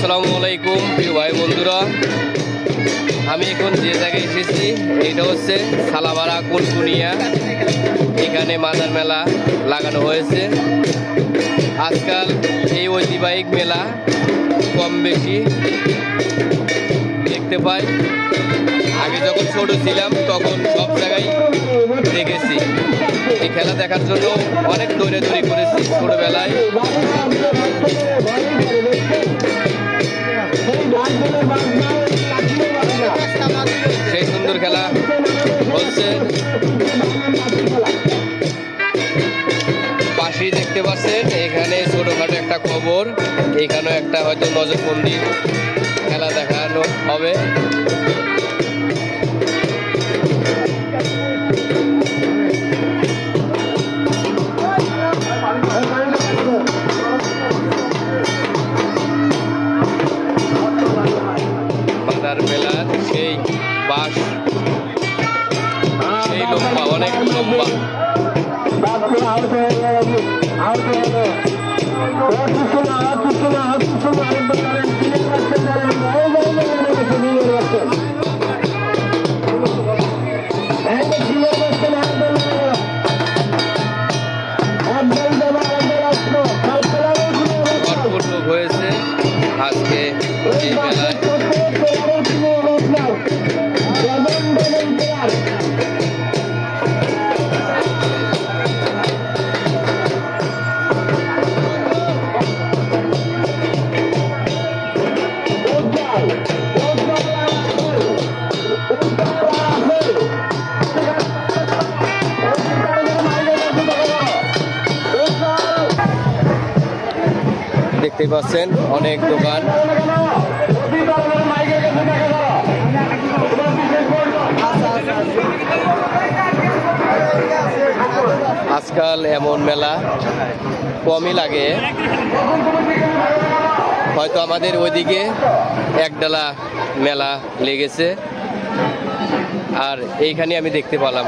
আসসালামু আলাইকুম প্রিয় ভাই বন্ধুরা, আমি এখন যে জায়গায় এসেছি এইটা হচ্ছে সালামারা কুনকুনিয়া। এখানে মাজার মেলা লাগানো হয়েছে। আজকাল এই ঐতিহ্যবাহী মেলা কম বেশি দেখতে পাই। আগে যখন ছোট ছিলাম তখন সব জায়গায় দেখেছি। এই খেলা দেখার জন্য অনেক দৌড়াদৌড়ি করেছি ছোটবেলায়। সেই সুন্দর খেলা হচ্ছে। পাশেই দেখতে পাচ্ছেন এখানে ছোটখাটো একটা কবর, এখানেও একটা হয়তো নজরবন্দি খেলা দেখানো হবে। মাজার মেলার সেই বাস সেই লম্বা, অনেক লম্বা। ভরপুর লোক হয়েছে আজকে এই মেলায়। দেখতে পাচ্ছেন অনেক দোকান। আজকাল এমন মেলা কমই লাগে, হয়তো আমাদের ওইদিকে একডালা মেলা লেগেছে আর এইখানে আমি দেখতে পেলাম।